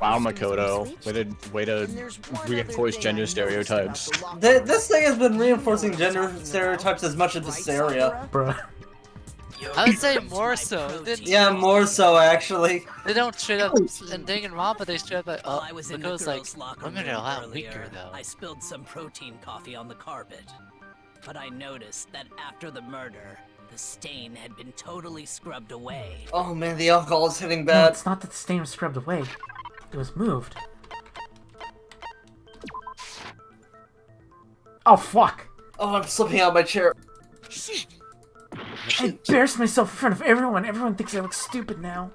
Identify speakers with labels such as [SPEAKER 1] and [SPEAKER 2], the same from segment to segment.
[SPEAKER 1] Wow, Makoto. Way to reinforce gender stereotypes.
[SPEAKER 2] This thing has been reinforcing gender stereotypes as much as Visceria.
[SPEAKER 3] Bruh.
[SPEAKER 4] I would say more so.
[SPEAKER 2] Yeah, more so actually.
[SPEAKER 4] They don't straight up in Danganronpa, they straight up like, oh, Makoto's like, women are a lot weaker though.
[SPEAKER 5] I spilled some protein coffee on the carpet. But I noticed that after the murder, the stain had been totally scrubbed away.
[SPEAKER 2] Oh man, the alcohol is hitting
[SPEAKER 3] No,
[SPEAKER 2] bad.
[SPEAKER 3] it's not that the stain was scrubbed away. It was moved. Oh fuck!
[SPEAKER 2] Oh, I'm slipping out of my chair.
[SPEAKER 3] I embarrassed myself in front of everyone. Everyone thinks I look stupid now.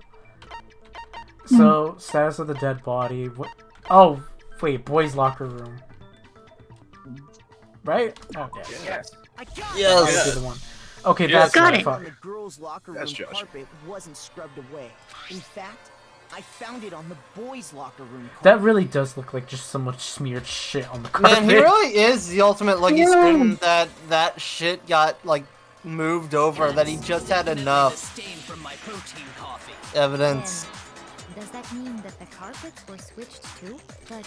[SPEAKER 3] So, status of the dead body. What? Oh, wait, boys' locker room. Right? Oh, yeah.
[SPEAKER 2] Yes.
[SPEAKER 3] The one. Okay,
[SPEAKER 1] Yes.
[SPEAKER 3] that's
[SPEAKER 6] Got
[SPEAKER 3] what
[SPEAKER 6] it.
[SPEAKER 3] fuck.
[SPEAKER 7] The girls' locker room
[SPEAKER 1] That's Josh.
[SPEAKER 7] carpet wasn't scrubbed away. In fact, I found it on the boys' locker room carpet.
[SPEAKER 3] That really does look like just so much smeared shit on the carpet.
[SPEAKER 2] Man, he really is the ultimate lucky scream that shit got, like, moved over, that he just had
[SPEAKER 5] The
[SPEAKER 2] enough
[SPEAKER 5] stain from my protein coffee.
[SPEAKER 2] evidence.
[SPEAKER 6] Does that mean that the carpets were switched too? But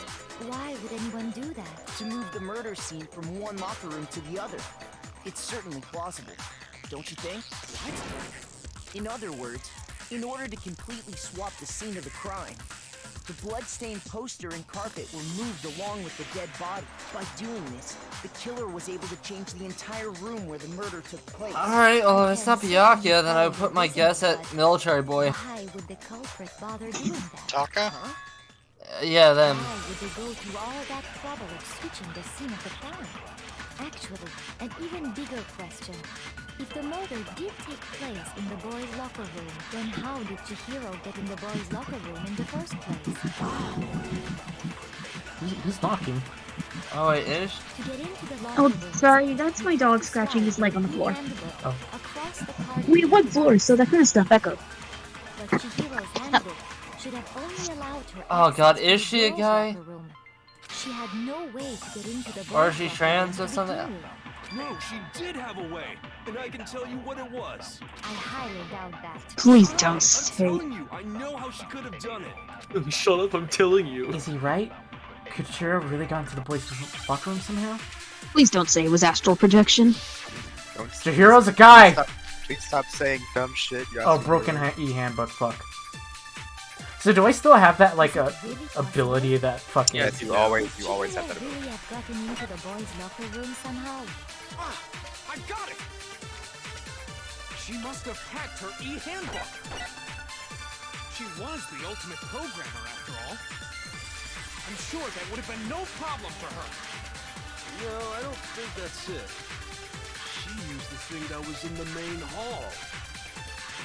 [SPEAKER 6] why would anyone do that?
[SPEAKER 7] To move the murder scene from one locker room to the other. It's certainly plausible, don't you think? In other words, in order to completely swap the scene of the crime, the bloodstained poster and carpet were moved along with the dead body. By doing this, the killer was able to change the entire room where the murder took place.
[SPEAKER 2] Alright, well, if it's not Byakuya, then I would put my guess at Military Boy.
[SPEAKER 6] Why would the culprit bother doing that?
[SPEAKER 8] Taka?
[SPEAKER 2] Yeah, them.
[SPEAKER 6] Why would they go through all that trouble of switching the scene of the crime? Actually, an even bigger question. If the murder did take place in the boys' locker room, then how did Chihiro get in the boys' locker room in the first place?
[SPEAKER 3] Who's knocking?
[SPEAKER 2] Oh, wait, Ish?
[SPEAKER 6] To get into the locker Oh, room, sorry, that's my dog scratching his leg on the floor.
[SPEAKER 3] Oh.
[SPEAKER 6] Across the carpet, We have wood floors, so that kind of stuff echoes. but Chihiro's handbook should have only allowed her
[SPEAKER 2] Oh god,
[SPEAKER 6] access
[SPEAKER 2] is
[SPEAKER 6] to
[SPEAKER 2] she
[SPEAKER 6] the
[SPEAKER 2] a
[SPEAKER 6] girls'
[SPEAKER 2] guy?
[SPEAKER 6] locker room. She had no way to get into the boys'
[SPEAKER 2] Or is she
[SPEAKER 6] locker
[SPEAKER 2] trans
[SPEAKER 6] room
[SPEAKER 2] or
[SPEAKER 6] to
[SPEAKER 2] something?
[SPEAKER 6] begin with.
[SPEAKER 9] No, she did have a way, and I can tell you what it was.
[SPEAKER 6] I highly doubt that.
[SPEAKER 10] Please don't
[SPEAKER 9] I'm
[SPEAKER 10] say.
[SPEAKER 9] telling you, I know how she could have done it.
[SPEAKER 1] Shut up, I'm telling you.
[SPEAKER 3] Is he right? Could Chihiro really got into the boys' locker room somehow?
[SPEAKER 10] Please don't say it was astral projection.
[SPEAKER 8] Don't
[SPEAKER 3] Chihiro's a guy!
[SPEAKER 8] Please stop saying dumb shit. You
[SPEAKER 3] Oh, broken e-handbook, fuck. So do I still have that, like, ability that fucking...
[SPEAKER 8] Yes, you always have that
[SPEAKER 6] Could
[SPEAKER 8] ability.
[SPEAKER 6] really have gotten into the boys' locker room somehow.
[SPEAKER 9] Ah, I got it! She must have hacked her e-handbook. She was the ultimate programmer, after all. I'm sure that would have been no problem for her. No, I don't think that's it. She used the thing that was in the main hall.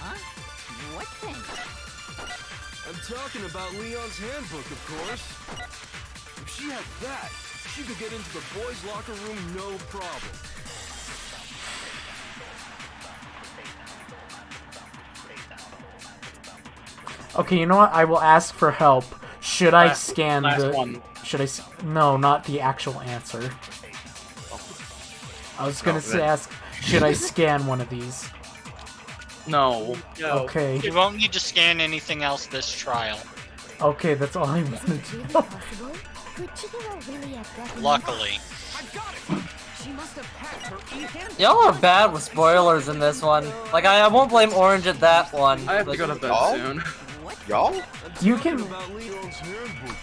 [SPEAKER 6] Huh? What thing?
[SPEAKER 9] I'm talking about Leon's handbook, of course. If she had that, she could get into the boys' locker room no problem.
[SPEAKER 3] Okay, you know what? I will ask for help. Should I scan
[SPEAKER 1] last
[SPEAKER 3] the...
[SPEAKER 1] one.
[SPEAKER 3] Should I... No, not the actual answer. I was gonna say, ask, should I scan one of these?
[SPEAKER 1] No.
[SPEAKER 3] Okay.
[SPEAKER 11] You won't need to scan anything else this trial.
[SPEAKER 3] Okay, that's all I wanted
[SPEAKER 6] Is it
[SPEAKER 3] to
[SPEAKER 6] really
[SPEAKER 3] know.
[SPEAKER 6] possible? Could Chihiro really have gotten
[SPEAKER 11] Luckily.
[SPEAKER 9] I got it! She must have hacked her e-handbook.
[SPEAKER 2] Y'all are bad with spoilers in this one. Like, I won't blame Orange at that one.
[SPEAKER 1] I have to
[SPEAKER 2] Like,
[SPEAKER 1] go to bed
[SPEAKER 8] y'all?
[SPEAKER 1] soon.
[SPEAKER 8] Y'all?
[SPEAKER 3] You can...
[SPEAKER 9] About Leon's handbook.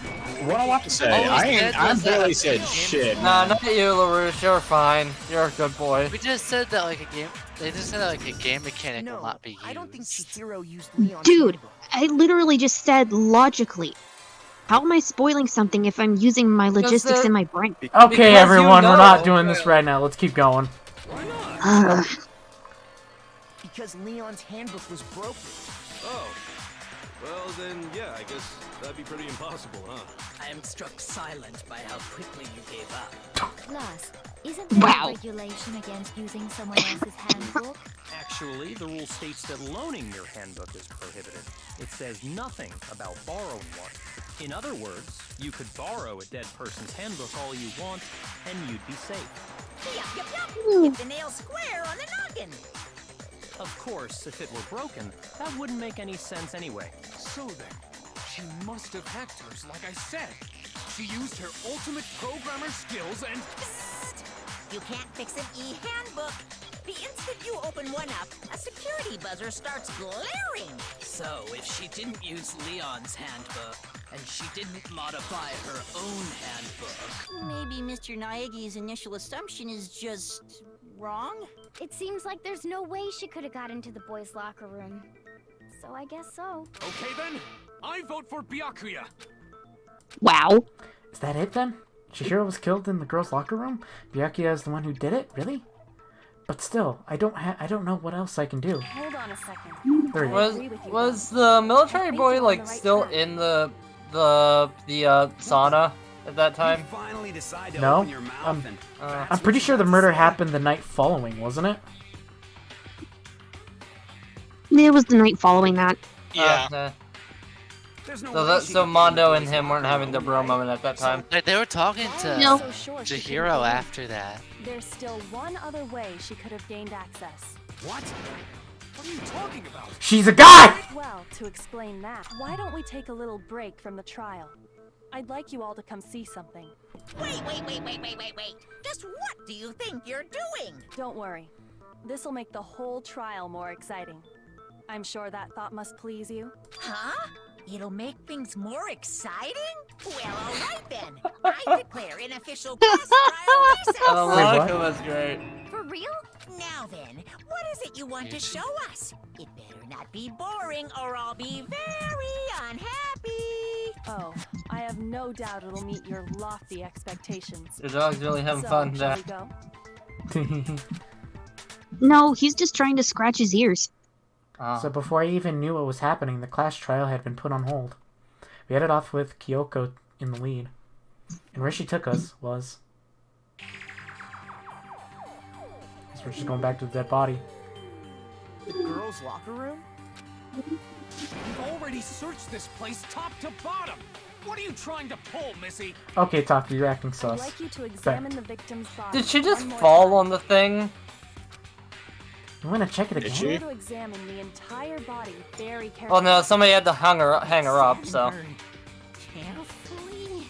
[SPEAKER 1] What do I want to say? I barely said shit.
[SPEAKER 2] Nah,
[SPEAKER 1] man.
[SPEAKER 2] not you, LaRouche. You're fine. You're a good boy.
[SPEAKER 4] We just said that like a game. They just said that like a game mechanic will
[SPEAKER 7] No,
[SPEAKER 4] not be used.
[SPEAKER 7] I don't think Chihiro used Leon's
[SPEAKER 10] Dude,
[SPEAKER 7] handbook.
[SPEAKER 10] I literally just said logically. How am I spoiling something if I'm using my logistics in my brain?
[SPEAKER 3] Okay,
[SPEAKER 2] Because you
[SPEAKER 3] everyone, we're
[SPEAKER 2] know.
[SPEAKER 3] not doing this right now. Let's keep going.
[SPEAKER 10] Ugh.
[SPEAKER 7] Because Leon's handbook was broken.
[SPEAKER 9] Oh. Well, then, yeah, I guess that'd be pretty impossible, huh?
[SPEAKER 5] I am struck silent by how quickly you gave up.
[SPEAKER 6] Plus, isn't there
[SPEAKER 10] Wow.
[SPEAKER 6] a regulation against using someone else's handbook?
[SPEAKER 12] Actually, the rule states that loaning your handbook is prohibited. It says nothing about borrowing one. In other words, you could borrow a dead person's handbook all you want, and you'd be safe.
[SPEAKER 5] Yup, yup, yup! Hit the nail square on the noggin!
[SPEAKER 12] Of course, if it were broken, that wouldn't make any sense anyway.
[SPEAKER 9] So then, she must have hacked hers, like I said. She used her ultimate programmer skills and...
[SPEAKER 5] You can't fix an e-handbook. The instant you open one up, a security buzzer starts glaring. So, if she didn't use Leon's handbook, and she didn't modify her own handbook...
[SPEAKER 7] Maybe Mr. Naegi's initial assumption is just... wrong?
[SPEAKER 6] It seems like there's no way she could have got into the boys' locker room. So I guess so.
[SPEAKER 9] Okay then, I vote for Byakuya.
[SPEAKER 10] Wow.
[SPEAKER 3] Is that it then? Chihiro was killed in the girls' locker room? Byakuya is the one who did it? Really? But still, I don't know what else I can do.
[SPEAKER 13] Hold on a second.
[SPEAKER 3] There you go.
[SPEAKER 2] Was the military boy like still in the sauna at that time?
[SPEAKER 3] No, I'm pretty sure the murder happened the night following, wasn't it?
[SPEAKER 10] It was the night following that.
[SPEAKER 11] Yeah.
[SPEAKER 2] So Mondo and him weren't having the bro moment at that time.
[SPEAKER 4] They were talking to Chihiro after that.
[SPEAKER 13] There's still one other way she could have gained access.
[SPEAKER 9] What? What are you talking about?
[SPEAKER 3] She's a guy!
[SPEAKER 13] Well, to explain that, why don't we take a little break from the trial? I'd like you all to come see something.
[SPEAKER 5] Wait. Just what do you think you're doing?
[SPEAKER 13] Don't worry. This'll make the whole trial more exciting. I'm sure that thought must please you.
[SPEAKER 5] Huh? It'll make things more exciting? Well, all right then. I declare an official class trial license.
[SPEAKER 2] That was great.
[SPEAKER 6] For real?
[SPEAKER 5] Now then, what is it you want to show us? It better not be boring or I'll be very unhappy.
[SPEAKER 13] Oh, I have no doubt it'll meet your lofty expectations.
[SPEAKER 2] The dog's really having
[SPEAKER 13] So,
[SPEAKER 2] fun
[SPEAKER 13] shall
[SPEAKER 2] there.
[SPEAKER 13] we go?
[SPEAKER 10] No, he's just trying to scratch his ears.
[SPEAKER 3] So before I even knew what was happening, the class trial had been put on hold. We headed off with Kyoko in the lead. And where she took us was... So we're just going back to the dead body.
[SPEAKER 7] The girls' locker room?
[SPEAKER 9] You've already searched this place top to bottom. What are you trying to pull, Missy?
[SPEAKER 3] Okay, Taki, you're acting
[SPEAKER 13] I'd
[SPEAKER 3] sus.
[SPEAKER 13] like you to examine the victim's body.
[SPEAKER 2] Did she just
[SPEAKER 13] one more
[SPEAKER 2] fall
[SPEAKER 13] time.
[SPEAKER 2] on the thing?
[SPEAKER 3] You want to check it again?
[SPEAKER 13] I want to examine the entire body very carefully.
[SPEAKER 2] Well, no, somebody had to hang her up, so.
[SPEAKER 7] Carefully?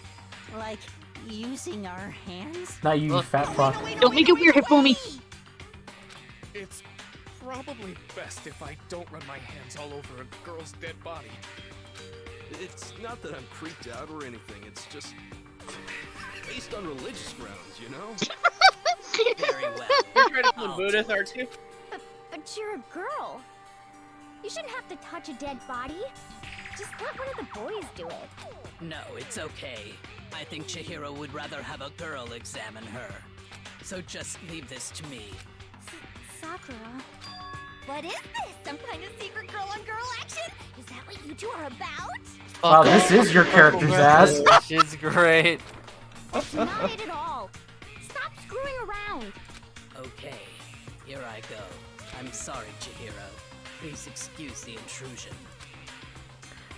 [SPEAKER 7] Like, using our hands?
[SPEAKER 3] Not you, you fat fuck.
[SPEAKER 10] Don't make it weird, Hifumi!
[SPEAKER 9] It's probably best if I don't run my hands all over a girl's dead body.
[SPEAKER 14] It's not that I'm creeped out or anything, it's just based on religious grounds, you know?
[SPEAKER 5] Very well.
[SPEAKER 15] You're trying to pull Buddhist, aren't you?
[SPEAKER 6] But you're a girl. You shouldn't have to touch a dead body. Just let one of the boys do it.
[SPEAKER 5] No, it's okay. I think Chihiro would rather have a girl examine her. So just leave this to me.
[SPEAKER 6] Sakura. What is this? Some kind of secret girl-on-girl action? Is that what you two are about?
[SPEAKER 3] Wow, this is your character's ass.
[SPEAKER 2] She's great.
[SPEAKER 6] Not it at all. Stop screwing around.
[SPEAKER 5] Okay, here I go. I'm sorry, Chihiro. Please excuse the intrusion.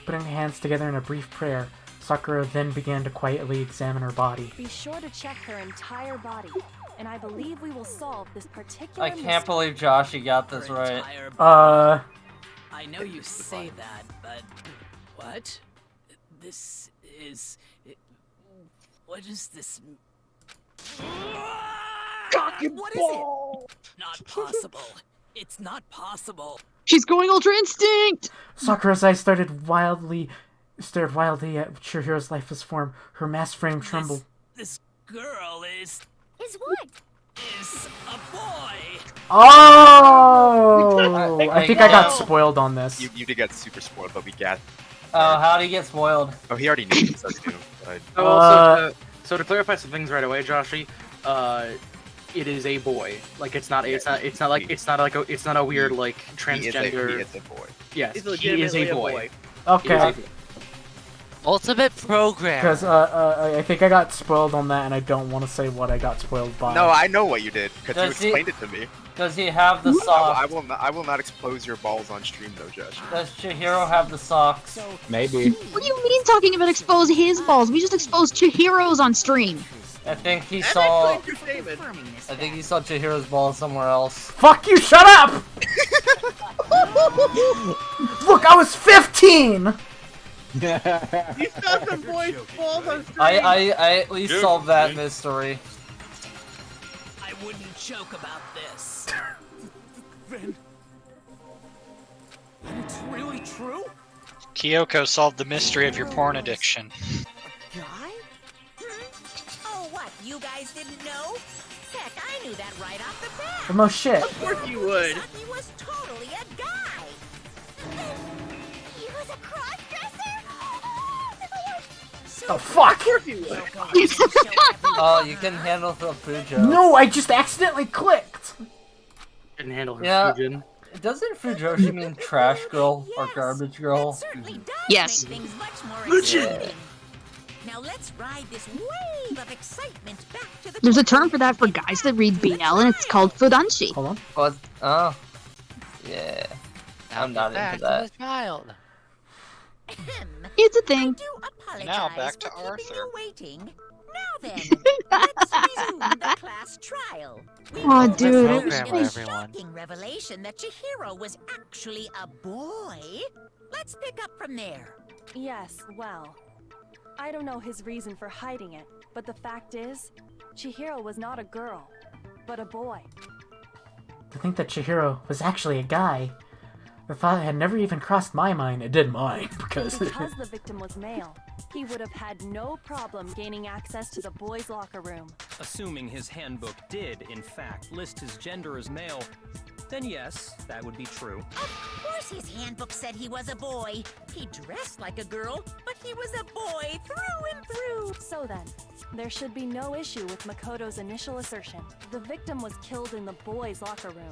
[SPEAKER 3] Putting her hands together in a brief prayer, Sakura then began to quietly examine her body.
[SPEAKER 13] Be sure to check her entire body, and I believe we will solve this particular
[SPEAKER 2] I can't believe Josh, you got this right.
[SPEAKER 5] I know you say that, but what? This is... What is this? What is it? Not possible. It's not possible.
[SPEAKER 10] She's going Ultra Instinct!
[SPEAKER 3] Sakura's eyes stared wildly at Chihiro's lifeless form. Her mass frame trembled.
[SPEAKER 5] This girl is
[SPEAKER 6] what?
[SPEAKER 5] Is a boy.
[SPEAKER 3] Oh! I think I got spoiled on this.
[SPEAKER 8] You did get super spoiled, but we got...
[SPEAKER 2] Oh, how did he get spoiled?
[SPEAKER 8] Oh, he already knew. He already knew.
[SPEAKER 15] Oh, so to clarify some things right away, Joshy, it is a boy. Like it's not a weird like transgender.
[SPEAKER 8] He is a boy.
[SPEAKER 15] Yes,
[SPEAKER 11] He's
[SPEAKER 15] he is a boy.
[SPEAKER 3] Okay.
[SPEAKER 4] Ultimate program.
[SPEAKER 3] Because I think I got spoiled on that, and I don't want to say what I got spoiled by.
[SPEAKER 8] No, I know what you did because you explained it to me.
[SPEAKER 2] Does he have the socks?
[SPEAKER 8] I will not expose your balls on stream though, Josh.
[SPEAKER 2] Does Chihiro have the socks?
[SPEAKER 1] Maybe.
[SPEAKER 10] What do you mean talking about expose his balls? We just exposed Chihiro's on stream.
[SPEAKER 2] I think he saw. I think he saw Chihiro's balls somewhere else.
[SPEAKER 3] Fuck you! Shut up! Look, I was 15!
[SPEAKER 16] You saw some boys balls on stream.
[SPEAKER 2] I at least solved that mystery.
[SPEAKER 5] I wouldn't joke about this.
[SPEAKER 9] Then it's really true?
[SPEAKER 11] Kyoko solved the mystery of your porn addiction.
[SPEAKER 5] Guy? Oh, what? You guys didn't know? Heck, I knew that right off the bat.
[SPEAKER 3] Well, no shit.
[SPEAKER 16] Of course you would.
[SPEAKER 5] He was totally a guy.
[SPEAKER 6] He was a cross-dresser?
[SPEAKER 3] Oh, fuck!
[SPEAKER 16] Of course you would.
[SPEAKER 2] Oh, you can handle the Fujo.
[SPEAKER 3] No, I just accidentally clicked!
[SPEAKER 15] Couldn't handle her
[SPEAKER 2] Yeah.
[SPEAKER 15] Fujin.
[SPEAKER 2] Doesn't Fujoshi mean trash girl or garbage girl?
[SPEAKER 10] Yes.
[SPEAKER 5] Make things much more exciting. Now let's ride this wave of excitement back to the
[SPEAKER 10] There's a term for that for guys that read BL, and it's called fudanshi.
[SPEAKER 3] Hold on.
[SPEAKER 2] What? Oh. Yeah. I'm not
[SPEAKER 4] Back
[SPEAKER 2] into
[SPEAKER 4] to
[SPEAKER 2] that.
[SPEAKER 4] the child.
[SPEAKER 10] It's a thing.
[SPEAKER 11] Now back to
[SPEAKER 5] for keeping
[SPEAKER 11] Arthur.
[SPEAKER 5] you waiting. Now then, let's resume the class trial. We
[SPEAKER 10] Aw,
[SPEAKER 5] will
[SPEAKER 10] dude,
[SPEAKER 5] discover
[SPEAKER 10] it was
[SPEAKER 5] the
[SPEAKER 10] nice.
[SPEAKER 5] shocking revelation that Chihiro was actually a boy. Let's pick up from there.
[SPEAKER 13] Yes, well, I don't know his reason for hiding it, but the fact is, Chihiro was not a girl, but a boy.
[SPEAKER 3] To think that Chihiro was actually a guy. The thought had never even crossed my mind. It did mine, because...
[SPEAKER 13] Because the victim was male, he would have had no problem gaining access to the boys' locker room.
[SPEAKER 12] Assuming his handbook did, in fact, list his gender as male, then yes, that would be true.
[SPEAKER 5] Of course his handbook said he was a boy. He dressed like a girl, but he was a boy through and through.
[SPEAKER 13] So then, there should be no issue with Makoto's initial assertion. The victim was killed in the boys' locker room,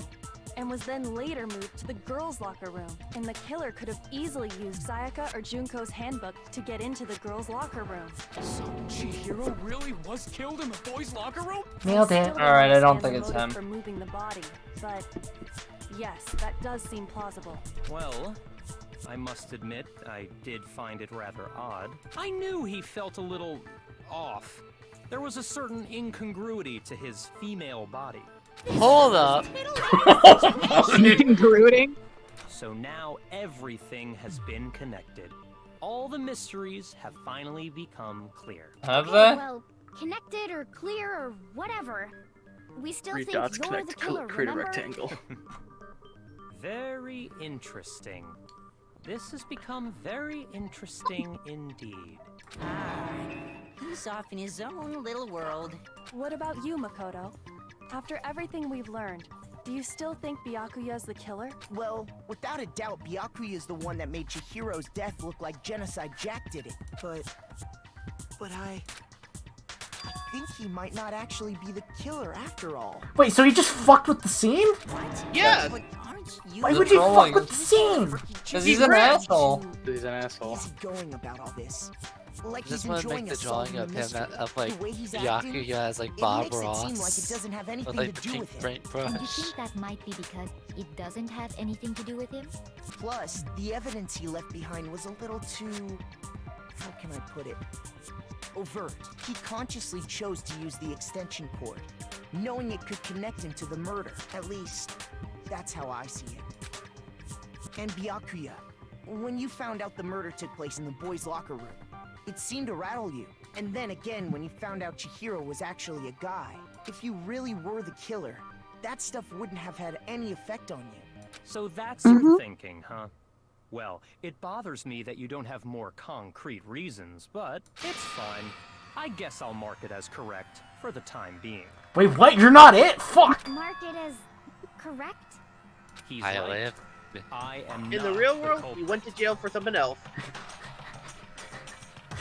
[SPEAKER 13] and was then later moved to the girls' locker room. And the killer could have easily used Sayaka or Junko's handbook to get into the girls' locker room.
[SPEAKER 9] So Chihiro really was killed in the boys' locker room?
[SPEAKER 3] Nailed it.
[SPEAKER 2] Alright, I don't
[SPEAKER 13] Understand
[SPEAKER 2] think
[SPEAKER 13] the
[SPEAKER 2] it's
[SPEAKER 13] motive
[SPEAKER 2] him.
[SPEAKER 13] for moving the body, but yes, that does seem plausible.
[SPEAKER 12] Well, I must admit, I did find it rather odd. I knew he felt a little off. There was a certain incongruity to his female body.
[SPEAKER 4] Hold up.
[SPEAKER 10] Including?
[SPEAKER 12] So now everything has been connected. All the mysteries have finally become clear.
[SPEAKER 2] Have
[SPEAKER 6] Okay,
[SPEAKER 2] they?
[SPEAKER 6] well, connected or clear or whatever. We still
[SPEAKER 15] Three
[SPEAKER 6] think
[SPEAKER 15] dots
[SPEAKER 6] you're
[SPEAKER 15] connect
[SPEAKER 6] the
[SPEAKER 15] to
[SPEAKER 6] killer,
[SPEAKER 15] create a
[SPEAKER 6] remember?
[SPEAKER 15] rectangle.
[SPEAKER 12] Very interesting. This has become very interesting indeed.
[SPEAKER 5] He's off in his own little world.
[SPEAKER 13] What about you, Makoto? After everything we've learned, do you still think Byakuya's the killer?
[SPEAKER 7] Well, without a doubt, Byakuya is the one that made Chihiro's death look like Genocide Jack did it. But I think he might not actually be the killer after all.
[SPEAKER 3] Wait, so he just fucked with the scene?
[SPEAKER 16] Yeah.
[SPEAKER 5] But aren't you
[SPEAKER 3] Why would he
[SPEAKER 2] trolling.
[SPEAKER 3] fuck with the scene?
[SPEAKER 2] Because he's an asshole.
[SPEAKER 15] He's an asshole.
[SPEAKER 7] Where's he going about all this? Like
[SPEAKER 4] Just
[SPEAKER 7] he's
[SPEAKER 4] want to
[SPEAKER 7] enjoying
[SPEAKER 4] make the
[SPEAKER 7] a solving
[SPEAKER 4] drawing of him
[SPEAKER 7] mystery.
[SPEAKER 4] of like
[SPEAKER 7] The way he's acting,
[SPEAKER 4] Byakuya as like
[SPEAKER 7] it
[SPEAKER 4] Bob
[SPEAKER 7] makes it
[SPEAKER 4] Ross
[SPEAKER 7] seem like it doesn't have anything
[SPEAKER 4] with like
[SPEAKER 7] to
[SPEAKER 4] the
[SPEAKER 7] do
[SPEAKER 4] pink
[SPEAKER 7] with him.
[SPEAKER 4] paintbrush.
[SPEAKER 6] And you think that might be because it doesn't have anything to do with him?
[SPEAKER 7] Plus, the evidence he left behind was a little too... how can I put it? Overt. He consciously chose to use the extension cord, knowing it could connect him to the murder. At least, that's how I see it. And Byakuya, when you found out the murder took place in the boys' locker room, it seemed to rattle you. And then again, when you found out Chihiro was actually a guy, if you really were the killer, that stuff wouldn't have had any effect on you.
[SPEAKER 12] So that's your thinking, huh? Well, it bothers me that you don't have more concrete reasons, but it's fine. I guess I'll mark it as correct for the time being.
[SPEAKER 3] Wait, what? You're not it? Fuck!
[SPEAKER 6] Mark it as correct?
[SPEAKER 12] He's
[SPEAKER 4] I
[SPEAKER 12] right.
[SPEAKER 4] live.
[SPEAKER 12] I am
[SPEAKER 16] In the
[SPEAKER 12] not
[SPEAKER 16] real world,
[SPEAKER 12] culprit.
[SPEAKER 16] he went to jail for something else.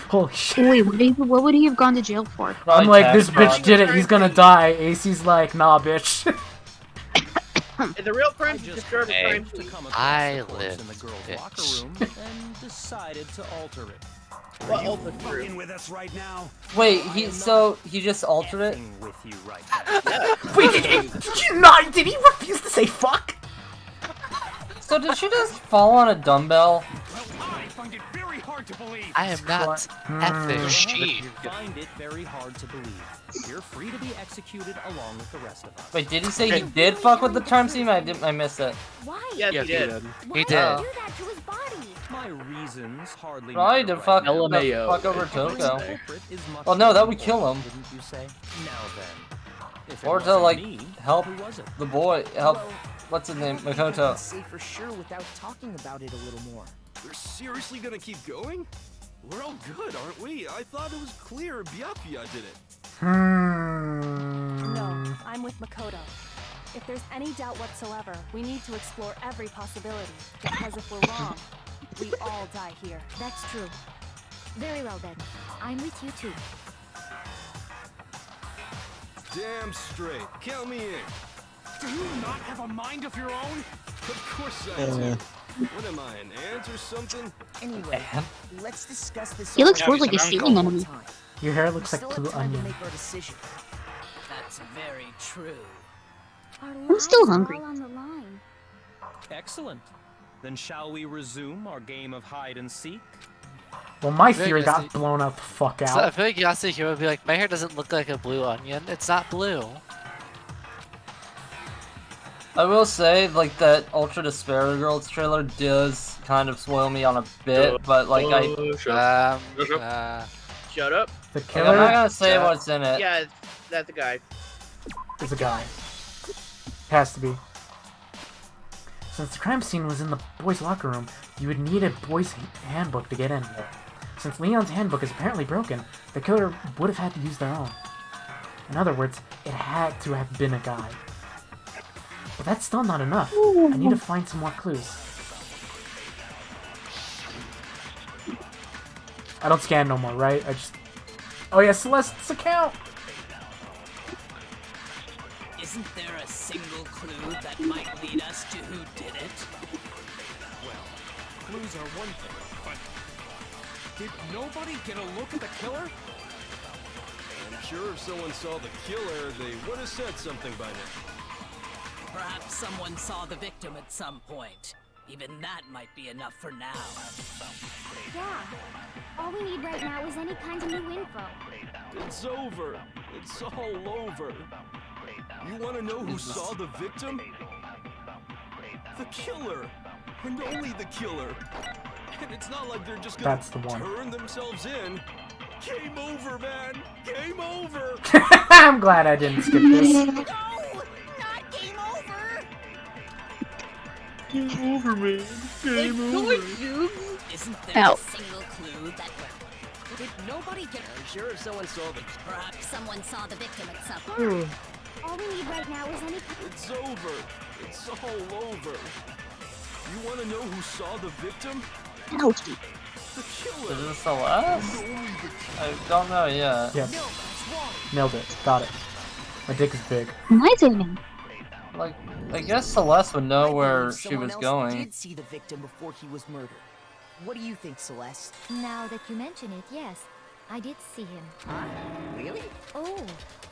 [SPEAKER 3] Holy shit.
[SPEAKER 10] Wait, what would he have gone to jail for?
[SPEAKER 3] I'm like, this bitch
[SPEAKER 16] fraud.
[SPEAKER 3] did it, he's gonna die. AC's like, nah, bitch.
[SPEAKER 16] In the real crime, he disturbed a
[SPEAKER 4] Hey,
[SPEAKER 16] crime
[SPEAKER 12] to
[SPEAKER 16] scene.
[SPEAKER 12] come
[SPEAKER 4] I
[SPEAKER 12] across the corpse
[SPEAKER 4] live,
[SPEAKER 12] in the girls'
[SPEAKER 4] bitch.
[SPEAKER 12] locker room and decided to alter it.
[SPEAKER 16] What also true?
[SPEAKER 9] with us right now?
[SPEAKER 2] Wait, he just altered it?
[SPEAKER 12] Effing with you right now.
[SPEAKER 3] Wait, did he refuse to say fuck?
[SPEAKER 2] So did she just fall on a dumbbell?
[SPEAKER 9] Well, I find it very hard hard to believe.
[SPEAKER 4] I am not ethic.
[SPEAKER 12] She find it very hard to believe. You're free to be executed along with the rest of us.
[SPEAKER 2] Wait, did he say he did fuck with the charm scene? I missed it.
[SPEAKER 6] Why?
[SPEAKER 14] Yes, he did.
[SPEAKER 6] Why
[SPEAKER 4] He
[SPEAKER 6] did
[SPEAKER 4] did.
[SPEAKER 6] you do that to his body?
[SPEAKER 12] My reasons hardly
[SPEAKER 2] Probably
[SPEAKER 12] matter
[SPEAKER 2] to fuck,
[SPEAKER 12] right now.
[SPEAKER 1] LMAO.
[SPEAKER 2] fuck over
[SPEAKER 12] The culprit
[SPEAKER 2] Toko.
[SPEAKER 12] is much
[SPEAKER 2] Well, no, that
[SPEAKER 12] more
[SPEAKER 2] would kill him.
[SPEAKER 12] important, Wouldn't you say? Now then. If it
[SPEAKER 2] Or to
[SPEAKER 12] wasn't
[SPEAKER 2] like
[SPEAKER 12] me,
[SPEAKER 2] help
[SPEAKER 12] who was it?
[SPEAKER 2] the boy, help.
[SPEAKER 7] Well,
[SPEAKER 2] What's his name?
[SPEAKER 7] I don't think I
[SPEAKER 2] Makoto.
[SPEAKER 7] can say for sure without talking about it a little more.
[SPEAKER 14] We're seriously gonna keep going? We're all good, aren't we? I thought it was clear Byakuya did it.
[SPEAKER 13] No, I'm with Makoto. If there's any doubt whatsoever, we need to explore every possibility. Because if we're wrong, we all die here.
[SPEAKER 6] That's true. Very well then. I'm with you too.
[SPEAKER 14] Damn straight. Count me in.
[SPEAKER 9] Do you not have a mind of your own?
[SPEAKER 14] Of course I do. What am I, an ant or something?
[SPEAKER 7] Anyway, let's discuss this.
[SPEAKER 10] He looks
[SPEAKER 7] all
[SPEAKER 10] more
[SPEAKER 7] at
[SPEAKER 10] like a
[SPEAKER 7] one
[SPEAKER 10] ceiling enemy.
[SPEAKER 7] time.
[SPEAKER 3] Your hair
[SPEAKER 7] We
[SPEAKER 3] looks like
[SPEAKER 7] still
[SPEAKER 3] blue
[SPEAKER 7] have time to
[SPEAKER 3] onion.
[SPEAKER 7] make our decision.
[SPEAKER 5] That's very true.
[SPEAKER 6] Our
[SPEAKER 10] I'm still
[SPEAKER 6] lives are
[SPEAKER 10] hungry.
[SPEAKER 6] all on the line.
[SPEAKER 12] Excellent. Then shall we resume our game of hide and seek?
[SPEAKER 3] Well, my
[SPEAKER 4] Very
[SPEAKER 3] theory got
[SPEAKER 4] messy.
[SPEAKER 3] blown out the fuck
[SPEAKER 4] So I
[SPEAKER 3] out.
[SPEAKER 4] feel like Yasuhiro would be like, my hair doesn't look like a blue onion. It's not blue.
[SPEAKER 2] I will say, like, that Ultra Despair Girls trailer does kind of spoil me on a bit, but, like,
[SPEAKER 1] Shut up.
[SPEAKER 14] Shut up.
[SPEAKER 3] The
[SPEAKER 2] I'm not
[SPEAKER 3] killer
[SPEAKER 2] gonna say what's in it.
[SPEAKER 14] Yeah, that's the guy.
[SPEAKER 3] is a guy. Has to be. Since the crime scene was in the boys' locker room, you would need a boys' handbook to get in there. Since Leon's handbook is apparently broken, the killer would have had to use their own. In other words, it had to have been a guy. But that's still not enough. I need to find some more clues. I don't scan no more, right? I just... Oh yeah, Celeste's account!
[SPEAKER 5] Isn't there a single clue that might lead us to who did it?
[SPEAKER 9] Well, clues are one thing, but did nobody get a look at the killer?
[SPEAKER 14] I'm sure if someone saw the killer, they would have said something by now.
[SPEAKER 5] Perhaps someone saw the victim at some point. Even that might be enough for now.
[SPEAKER 6] Yeah. All we need right now is any kind of new info.
[SPEAKER 14] It's over. It's all over. You want to know who saw the victim? The killer. And only the killer. And it's not like they're just gonna
[SPEAKER 3] That's the one.
[SPEAKER 14] turn themselves in. Game over, man. Game over.
[SPEAKER 3] I'm glad I didn't skip this.
[SPEAKER 5] No! Not game over!
[SPEAKER 1] Game over, man. Game over.
[SPEAKER 5] Isn't there
[SPEAKER 10] Ow.
[SPEAKER 5] a single clue that... Did nobody get...
[SPEAKER 14] I'm sure if someone saw the...
[SPEAKER 5] Perhaps someone saw the victim at some point.
[SPEAKER 6] All we need right now is any...
[SPEAKER 14] It's over. It's all over. You want to know who saw the victim?
[SPEAKER 10] Ouch.
[SPEAKER 14] The killer.
[SPEAKER 2] Is this the last?
[SPEAKER 14] And only the
[SPEAKER 2] I don't know yet.
[SPEAKER 3] Yes. Nailed it. Got it. My dick is big.
[SPEAKER 10] My turn.
[SPEAKER 2] Like, I guess Celeste would know where she
[SPEAKER 7] Someone
[SPEAKER 2] was
[SPEAKER 7] else
[SPEAKER 2] going.
[SPEAKER 7] did see the victim before he was murdered. What do you think, Celeste?
[SPEAKER 6] Now that you mention it, yes. I did see him.
[SPEAKER 7] Huh? Really?
[SPEAKER 6] Oh,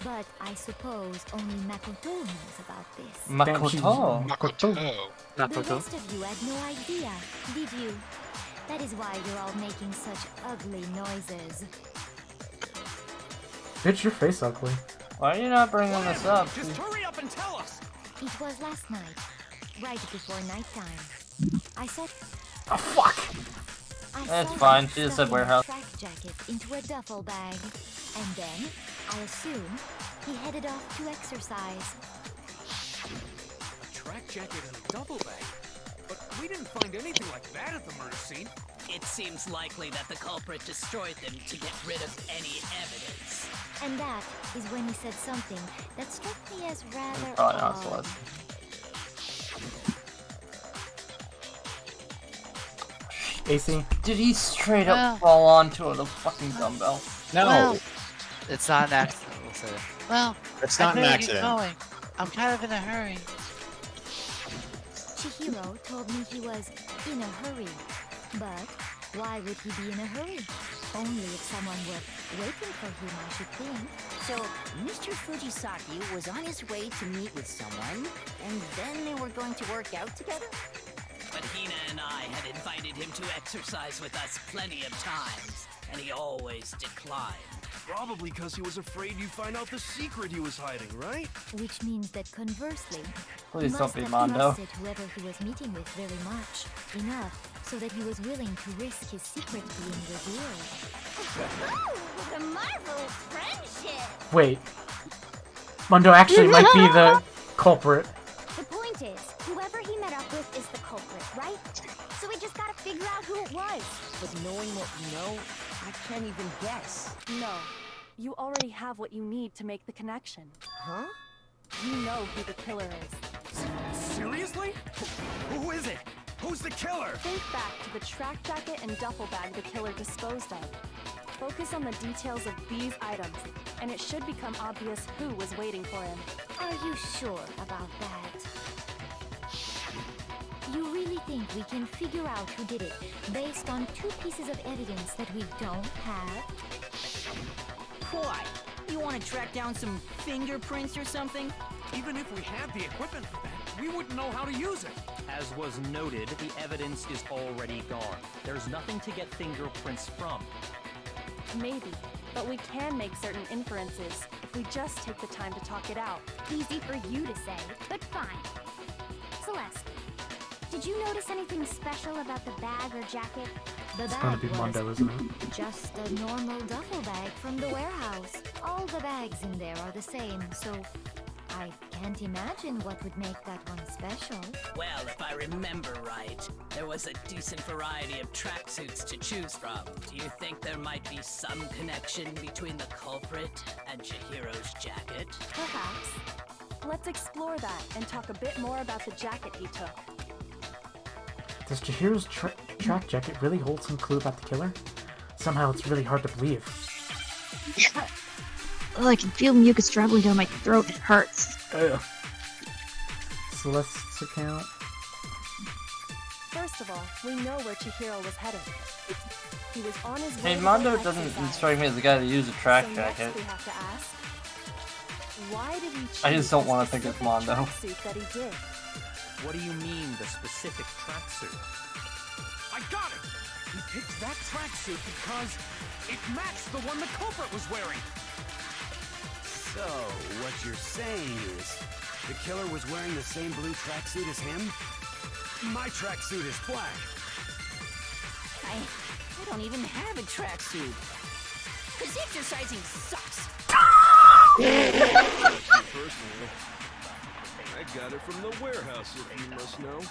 [SPEAKER 6] but I suppose only Makoto knows about this.
[SPEAKER 2] Makoto.
[SPEAKER 11] Makoto.
[SPEAKER 6] The rest of you had no idea, did you? That is why you're all making such ugly noises.
[SPEAKER 3] Bitch, your face ugly.
[SPEAKER 2] Why are you not bringing this up?
[SPEAKER 9] Just hurry up and tell us!
[SPEAKER 6] It was last night, right before nighttime. I saw...
[SPEAKER 3] Oh, fuck!
[SPEAKER 2] It's fine, she just said
[SPEAKER 6] stuffing
[SPEAKER 2] warehouse.
[SPEAKER 6] a track jacket into a duffel bag. And then, I assume, he headed off to exercise.
[SPEAKER 9] A track jacket and a double bag? But we didn't find anything like that at the murder scene.
[SPEAKER 5] It seems likely that the culprit destroyed them to get rid of any evidence.
[SPEAKER 6] And that is when he said something that struck me as rather
[SPEAKER 2] Probably not
[SPEAKER 6] odd.
[SPEAKER 2] Celeste.
[SPEAKER 3] AC?
[SPEAKER 2] Did he straight
[SPEAKER 4] Well.
[SPEAKER 2] up fall onto the fucking dumbbell?
[SPEAKER 1] No.
[SPEAKER 4] Well, it's not an accident, we'll say. Well,
[SPEAKER 1] It's
[SPEAKER 4] I
[SPEAKER 1] not an
[SPEAKER 4] better get
[SPEAKER 1] accident.
[SPEAKER 4] going. I'm kind of in a hurry.
[SPEAKER 6] Chihiro told me he was in a hurry. But why would he be in a hurry? Only if someone were waiting for him, I should think.
[SPEAKER 5] So, Mr. Fujisaki was on his way to meet with someone, and then they were going to work out together? But Hina and I had invited him to exercise with us plenty of times, and he always declined.
[SPEAKER 14] Probably because he was afraid you'd find out the secret he was hiding, right?
[SPEAKER 6] Which means that conversely,
[SPEAKER 17] Please
[SPEAKER 6] he
[SPEAKER 17] don't
[SPEAKER 6] must
[SPEAKER 17] be
[SPEAKER 6] have
[SPEAKER 17] Mondo.
[SPEAKER 6] trusted whoever he was meeting with very much, enough so that he was willing to risk his secret being revealed.
[SPEAKER 5] What a marvelous friendship!
[SPEAKER 3] Wait. Mondo actually might be the culprit.
[SPEAKER 6] The point is, whoever he met up with is the culprit, right? So we just gotta figure out who it was.
[SPEAKER 7] But knowing what we know, I can't even guess.
[SPEAKER 13] No. You already have what you need to make the connection.
[SPEAKER 7] Huh?
[SPEAKER 13] You know who the killer is.
[SPEAKER 14] Seriously? Who is it? Who's the killer?
[SPEAKER 13] Think back to the track jacket and duffel bag the killer disposed of. Focus on the details of these items, and it should become obvious who was waiting for him.
[SPEAKER 6] Are you sure about that? You really think we can figure out who did it based on 2 pieces of evidence that we don't have?
[SPEAKER 7] Why? You want to track down some fingerprints or something?
[SPEAKER 9] Even if we had the equipment for that, we wouldn't know how to use it.
[SPEAKER 12] As was noted, the evidence is already gone. There's nothing to get fingerprints from.
[SPEAKER 13] Maybe, but we can make certain inferences if we just take the time to talk it out.
[SPEAKER 6] Easy for you to say, but fine. Celeste, did you notice anything special about the bag or jacket? The
[SPEAKER 3] It's
[SPEAKER 6] bag
[SPEAKER 3] gonna be
[SPEAKER 6] was
[SPEAKER 3] Mondo, isn't it?
[SPEAKER 6] just a normal duffel bag from the warehouse. All the bags in there are the same, so I can't imagine what would make that one special.
[SPEAKER 5] Well, if I remember right, there was a decent variety of tracksuits to choose from. Do you think there might be some connection between the culprit and Chihiro's jacket?
[SPEAKER 13] Perhaps. Let's explore that and talk a bit more about the jacket he took.
[SPEAKER 3] Does Chihiro's track jacket really hold some clue about the killer? Somehow it's really hard to believe.
[SPEAKER 10] Oh, I can feel mucus traveling down my throat. It hurts.
[SPEAKER 3] Ugh. Celeste's account.
[SPEAKER 13] First of all, we know where Chihiro was headed. He was on his way
[SPEAKER 17] Hey,
[SPEAKER 13] to
[SPEAKER 17] Mondo
[SPEAKER 13] go
[SPEAKER 17] doesn't
[SPEAKER 13] exercise.
[SPEAKER 17] strike me as the guy to use a track
[SPEAKER 13] So
[SPEAKER 17] jacket.
[SPEAKER 13] next we have to ask, why did he choose
[SPEAKER 17] I just don't
[SPEAKER 13] the
[SPEAKER 17] want to think it's
[SPEAKER 13] specific
[SPEAKER 17] Mondo.
[SPEAKER 13] tracksuit that he did?
[SPEAKER 12] What do you mean, the specific tracksuit?
[SPEAKER 9] I got it! He picked that tracksuit because it matched the one the culprit was wearing.
[SPEAKER 18] So, what you're saying is, the killer was wearing the same blue tracksuit as him? My tracksuit is black.
[SPEAKER 5] I don't even have a tracksuit. Cause exercising sucks.
[SPEAKER 14] Personally, I got it from the warehouse, if you must know.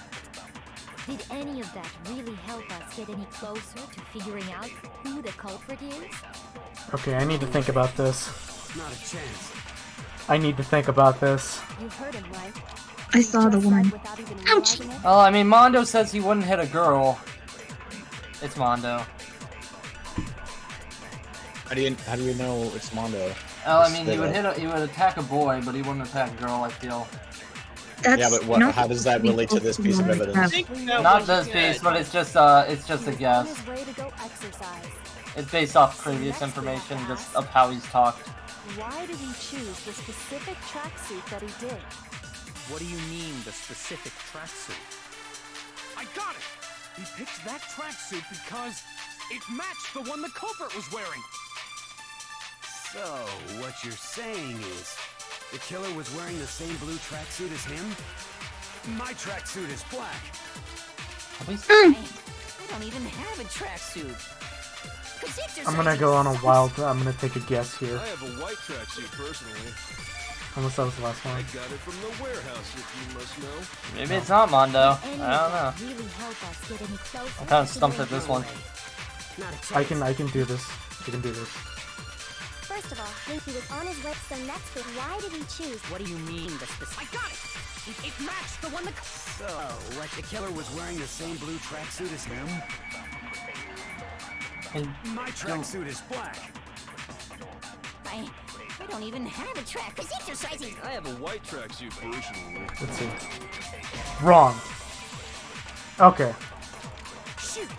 [SPEAKER 6] Did any of that really help us get any closer to figuring out who the culprit is?
[SPEAKER 3] Okay, I need to think about this.
[SPEAKER 18] Not a chance.
[SPEAKER 3] I need to think about this.
[SPEAKER 13] You heard him, right?
[SPEAKER 10] I saw the woman. Ouch!
[SPEAKER 17] Well, I mean, Mondo says he wouldn't hit a girl. It's Mondo.
[SPEAKER 1] How do you know it's Mondo?
[SPEAKER 17] Oh, I mean, he would attack a boy, but he wouldn't attack a girl, I feel.
[SPEAKER 1] Yeah, but what, how does that relate to this piece of evidence?
[SPEAKER 17] Not this piece, but it's just a guess.
[SPEAKER 13] His way to go exercise.
[SPEAKER 17] It's based off previous information, just of how he's talked.
[SPEAKER 13] Why did he choose the specific tracksuit that he did?
[SPEAKER 12] What do you mean, the specific tracksuit?
[SPEAKER 9] I got it! He picked that tracksuit because it matched the one the culprit was wearing.
[SPEAKER 18] So, what you're saying is, the killer was wearing the same blue tracksuit as him? My tracksuit is black.
[SPEAKER 5] I don't even have a tracksuit. Cause exercising
[SPEAKER 3] I'm gonna go on a wild. I'm gonna take a guess here.
[SPEAKER 14] I have a white tracksuit, personally.
[SPEAKER 3] Unless that was the last one.
[SPEAKER 14] I got it from the warehouse, if you must know.
[SPEAKER 17] Maybe it's not Mondo. I don't know.
[SPEAKER 6] Really help us get any closer
[SPEAKER 17] I'm kind of
[SPEAKER 6] to
[SPEAKER 17] stumped
[SPEAKER 6] the
[SPEAKER 17] at this one.
[SPEAKER 3] I can do this. You can do this.
[SPEAKER 6] First of all, he was on his way, so next week, why did he choose?
[SPEAKER 5] What do you mean, the specific? I got it! It matched the one the...
[SPEAKER 18] So, what, the killer was wearing the same blue tracksuit as him? My tracksuit is black.
[SPEAKER 5] I don't even have a track. Cause exercising...
[SPEAKER 14] I have a white tracksuit, personally.
[SPEAKER 3] Let's see. Wrong. Okay.
[SPEAKER 5] Shoot!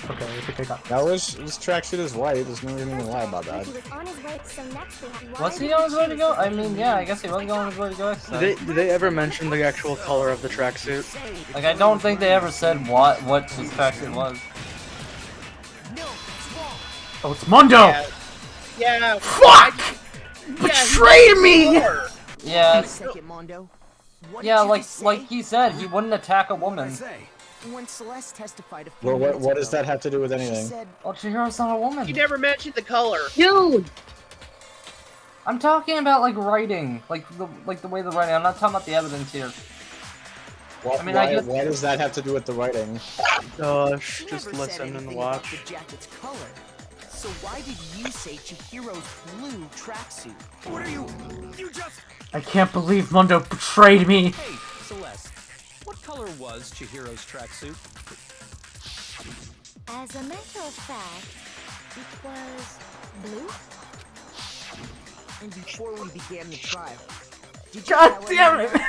[SPEAKER 3] Okay, I think I got
[SPEAKER 1] That was this tracksuit is white. There's no reason to lie about that.
[SPEAKER 17] Was he on his way to go? I mean, yeah, I guess he was on his way to go. So.
[SPEAKER 15] Did they ever mention the actual color of the tracksuit?
[SPEAKER 17] Like, I don't think they ever said what his tracksuit was.
[SPEAKER 3] Oh, it's Mondo!
[SPEAKER 16] Yeah.
[SPEAKER 3] Fuck! Betrayed me!
[SPEAKER 17] Yeah.
[SPEAKER 7] Mondo.
[SPEAKER 17] Yeah, like he said, he wouldn't attack a woman.
[SPEAKER 7] When Celeste testified a few
[SPEAKER 1] Well,
[SPEAKER 7] minutes
[SPEAKER 1] what does
[SPEAKER 7] ago,
[SPEAKER 1] that have to do with
[SPEAKER 7] she
[SPEAKER 1] anything?
[SPEAKER 7] said,
[SPEAKER 17] Well, Chihiro's not a woman.
[SPEAKER 16] You never mentioned the color.
[SPEAKER 10] Dude!
[SPEAKER 17] I'm talking about like writing, like the way the writing. I'm not talking about the evidence here.
[SPEAKER 1] Why,
[SPEAKER 17] I mean,
[SPEAKER 1] why does that have to do with the writing?
[SPEAKER 15] Gosh,
[SPEAKER 7] "You
[SPEAKER 15] just
[SPEAKER 7] never said
[SPEAKER 15] listen and
[SPEAKER 7] anything
[SPEAKER 15] watch.
[SPEAKER 7] about the jacket's color. So why did you say Chihiro's blue tracksuit?
[SPEAKER 14] What are you? You just.
[SPEAKER 3] I can't believe Mondo betrayed me!
[SPEAKER 12] Hey, Celeste. What color was Chihiro's tracksuit?
[SPEAKER 6] As a matter of fact, it was blue.
[SPEAKER 7] And before we began the trial, did you
[SPEAKER 3] God
[SPEAKER 7] tell
[SPEAKER 3] damn
[SPEAKER 7] anyone?
[SPEAKER 3] it!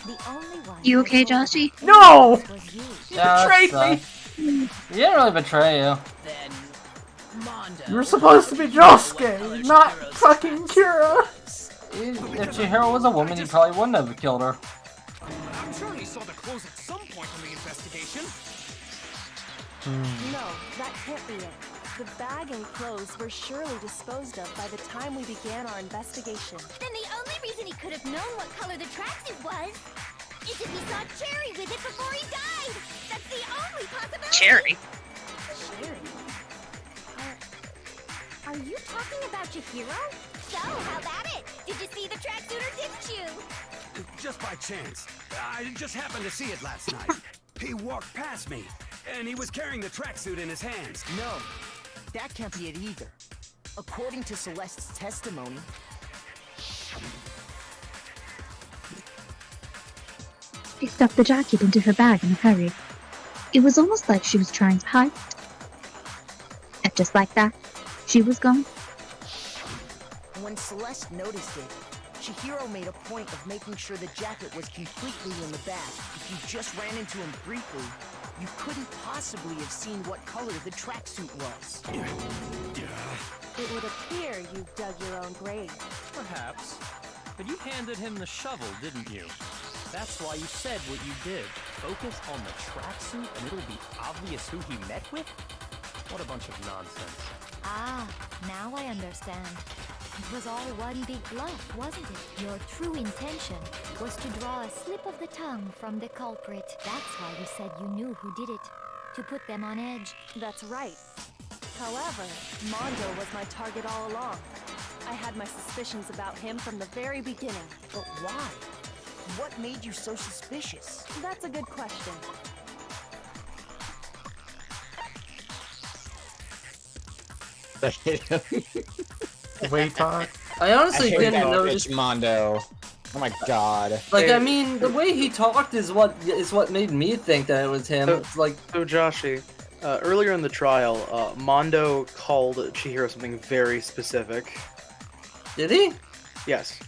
[SPEAKER 6] The only one.
[SPEAKER 10] You okay, Joshy?
[SPEAKER 3] No!
[SPEAKER 6] Was you.
[SPEAKER 17] Yeah,
[SPEAKER 3] betrayed
[SPEAKER 17] that's, He didn't really betray you.
[SPEAKER 5] Then Mondo.
[SPEAKER 3] You're supposed to be Josuke, not fucking Kira!
[SPEAKER 17] If Chihiro was a woman, he probably wouldn't have killed her.
[SPEAKER 9] I'm sure he saw the clothes at some point in the investigation.
[SPEAKER 13] No, that can't be it. The bag and clothes were surely disposed of by the time we began our investigation.
[SPEAKER 6] Then the only reason he could have known what color the tracksuit was is if he saw Cherry with it before he died. That's the only possibility.
[SPEAKER 10] Cherry?
[SPEAKER 6] Cherry? Are you talking about Chihiro? So, how about it? Did you see the tracksuit or didn't you?
[SPEAKER 18] Just by chance. I just happened to see it last night. He walked past me, and he was carrying the tracksuit in his hands.
[SPEAKER 7] No, that can't be it either. According to Celeste's testimony,
[SPEAKER 10] She stuffed the jacket into her bag in a hurry. It was almost like she was trying to hide. And just like that, she was gone.
[SPEAKER 7] when Celeste noticed it, Chihiro made a point of making sure the jacket was completely in the bag. If you just ran into him briefly, you couldn't possibly have seen what color the tracksuit was.
[SPEAKER 13] It would appear you dug your own grave.
[SPEAKER 12] Perhaps. But you handed him the shovel, didn't you? That's why you said what you did. Focus on the tracksuit and it'll be obvious who he met with? What a bunch of nonsense.
[SPEAKER 6] Ah, now I understand. It was all one big bluff, wasn't it? Your true intention was to draw a slip of the tongue from the culprit. That's why you said you knew who did it. To put them on edge.
[SPEAKER 13] That's right. However, Mondo was my target all along. I had my suspicions about him from the very beginning.
[SPEAKER 7] But why? What made you so suspicious?
[SPEAKER 13] That's a good question.
[SPEAKER 3] Wait, talk.
[SPEAKER 17] I honestly didn't
[SPEAKER 1] that
[SPEAKER 17] notice.
[SPEAKER 1] bitch Mondo. Oh my god.
[SPEAKER 17] Like, I mean, the way he talked is what made me think that it was him. It's like,
[SPEAKER 15] So Joshi, earlier in the trial, Mondo called Chihiro something very specific.
[SPEAKER 17] did he?
[SPEAKER 15] Yes.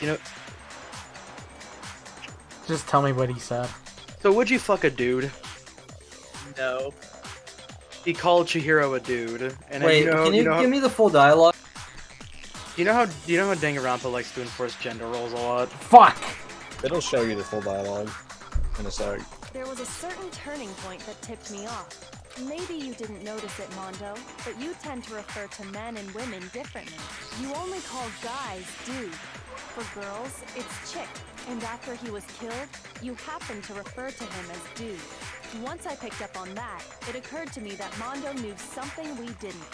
[SPEAKER 15] You know,
[SPEAKER 3] Just tell me what he said.
[SPEAKER 15] so would you fuck a dude?
[SPEAKER 16] No.
[SPEAKER 15] He called Chihiro a dude, and
[SPEAKER 17] Wait,
[SPEAKER 15] you know,
[SPEAKER 17] can you
[SPEAKER 15] know
[SPEAKER 17] give me the full dialogue?
[SPEAKER 15] you know how Danganronpa likes to enforce gender roles a lot.
[SPEAKER 3] Fuck!
[SPEAKER 1] It'll show you the full dialogue in a sec.
[SPEAKER 13] There was a certain turning point that tipped me off. Maybe you didn't notice it, Mondo, but you tend to refer to men and women differently. You only call guys dude. For girls, it's chick. And after he was killed, you happened to refer to him as dude. Once I picked up on that, it occurred to me that Mondo knew something we didn't.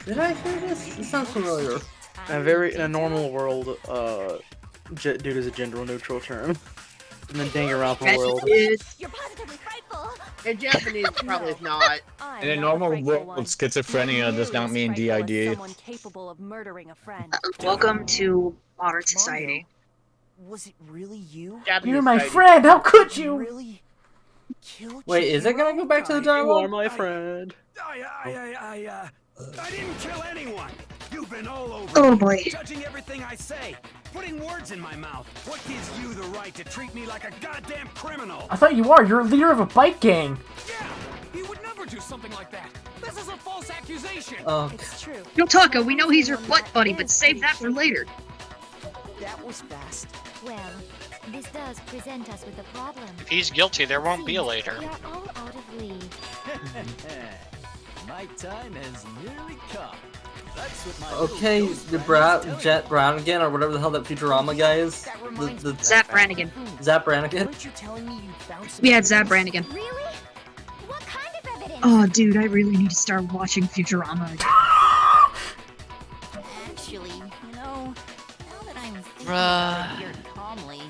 [SPEAKER 17] Did I hear this? It sounds familiar.
[SPEAKER 15] In a normal world, dude is a gender neutral term. In the Danganronpa world,
[SPEAKER 6] You're positively frightful.
[SPEAKER 16] In Japanese, probably not.
[SPEAKER 1] In a normal world, schizophrenia does not mean DID.
[SPEAKER 13] Someone capable of murdering a friend.
[SPEAKER 10] Welcome to modern society.
[SPEAKER 7] Was it really you?
[SPEAKER 16] Japanese
[SPEAKER 3] You're my
[SPEAKER 16] society.
[SPEAKER 3] friend, how could you?
[SPEAKER 7] Really killed
[SPEAKER 17] Wait, is it gonna go back to the
[SPEAKER 15] you are
[SPEAKER 17] dialogue?
[SPEAKER 15] my friend.
[SPEAKER 18] I didn't kill anyone. You've been all over
[SPEAKER 10] Oh
[SPEAKER 18] me,
[SPEAKER 10] boy.
[SPEAKER 18] judging everything I say, putting words in my mouth. What gives you the right to treat me like a goddamn criminal?
[SPEAKER 3] I thought you are. You're a leader of a bike gang.
[SPEAKER 9] Yeah, he would never do something like that. This is a false accusation.
[SPEAKER 17] Oh.
[SPEAKER 13] It's true.
[SPEAKER 10] Yo, Taka, we know he's your butt buddy, but save that for later.
[SPEAKER 7] That was fast.
[SPEAKER 6] Well, this does present us with a problem.
[SPEAKER 11] If he's guilty, there won't be a later.
[SPEAKER 6] We are all out of leave.
[SPEAKER 12] My time has nearly come. That's what my
[SPEAKER 17] Okay, the Jet Brannigan, or whatever the hell that Futurama guy is. The
[SPEAKER 10] Zap Brannigan.
[SPEAKER 17] Zap Brannigan.
[SPEAKER 7] Weren't you telling me you found some
[SPEAKER 10] We had Zap Brannigan.
[SPEAKER 6] Really? What kind of evidence?
[SPEAKER 10] Oh, dude, I really need to start watching Futurama again.
[SPEAKER 5] Actually, you know, now that I'm thinking about it here calmly,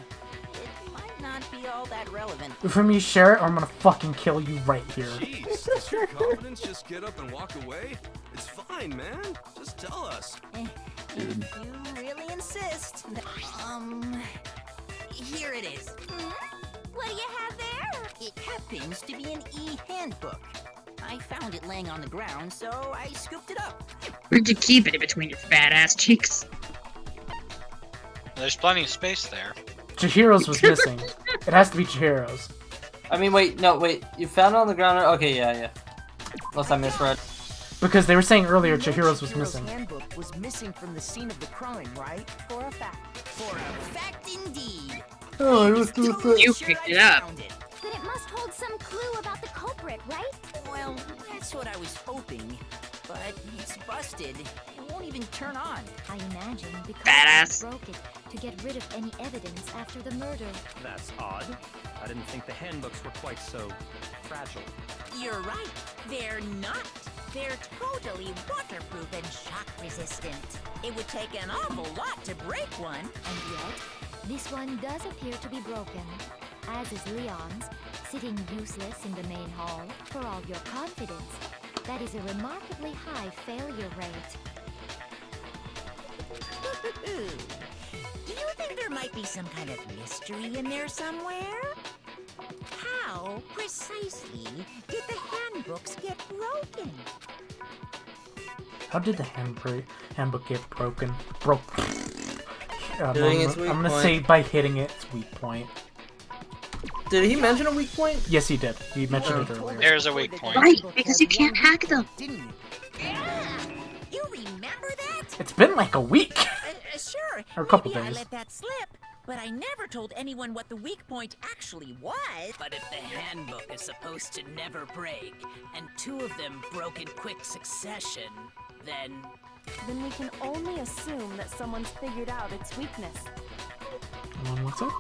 [SPEAKER 5] it might not be all that relevant.
[SPEAKER 3] For me, share it, or I'm gonna fucking kill you right here.
[SPEAKER 14] Jeez, does your confidence just get up and walk away? It's fine, man. Just tell us.
[SPEAKER 5] If you really insist. Here it is.
[SPEAKER 6] What do you have there?
[SPEAKER 5] It happens to be an e-handbook. I found it laying on the ground, so I scooped it up.
[SPEAKER 10] Where'd you keep it in between your fat ass cheeks?
[SPEAKER 11] There's plenty of space there.
[SPEAKER 3] Chihiro's was missing. It has to be Chihiro's.
[SPEAKER 17] I mean, wait, no, wait. You found it on the ground? Okay, yeah. Unless I misread.
[SPEAKER 3] Because they were saying earlier Chihiro's was missing.
[SPEAKER 7] handbook was missing from the scene of the crime, right?
[SPEAKER 13] For a fact.
[SPEAKER 5] For a fact indeed.
[SPEAKER 17] Oh, it was too
[SPEAKER 10] You picked it up.
[SPEAKER 6] Then it must hold some clue about the culprit, right?
[SPEAKER 5] Well, that's what I was hoping. But it's busted. It won't even turn on.
[SPEAKER 6] I imagine because
[SPEAKER 10] Badass.
[SPEAKER 6] you broke it to get rid of any evidence after the murder.
[SPEAKER 12] That's odd. I didn't think the handbooks were quite so fragile.
[SPEAKER 5] You're right. They're not. They're totally waterproof and shock resistant. It would take an awful lot to break one.
[SPEAKER 6] And yet, this one does appear to be broken, as is Leon's, sitting useless in the main hall for all your confidence. That is a remarkably high failure rate.
[SPEAKER 5] Do you think there might be some kind of mystery in there somewhere? How precisely did the handbooks get broken?
[SPEAKER 3] How did the handbook get broken? I'm
[SPEAKER 17] Hitting its weak
[SPEAKER 3] gonna
[SPEAKER 17] point.
[SPEAKER 3] say by hitting its weak point.
[SPEAKER 17] Did he mention a weak point?
[SPEAKER 3] Yes, he did. He mentioned it earlier.
[SPEAKER 11] There's a weak point.
[SPEAKER 10] Right, because you can't hack them.
[SPEAKER 5] You remember that?
[SPEAKER 3] It's been like a week.
[SPEAKER 5] Sure.
[SPEAKER 3] Or a couple
[SPEAKER 5] Maybe
[SPEAKER 3] days.
[SPEAKER 5] I let that slip, but I never told anyone what the weak point actually was.
[SPEAKER 7] But if the handbook is supposed to never break, and two of them broke in quick succession, then...
[SPEAKER 13] Then we can only assume that someone's figured out its weakness.
[SPEAKER 3] Hold on, what's up?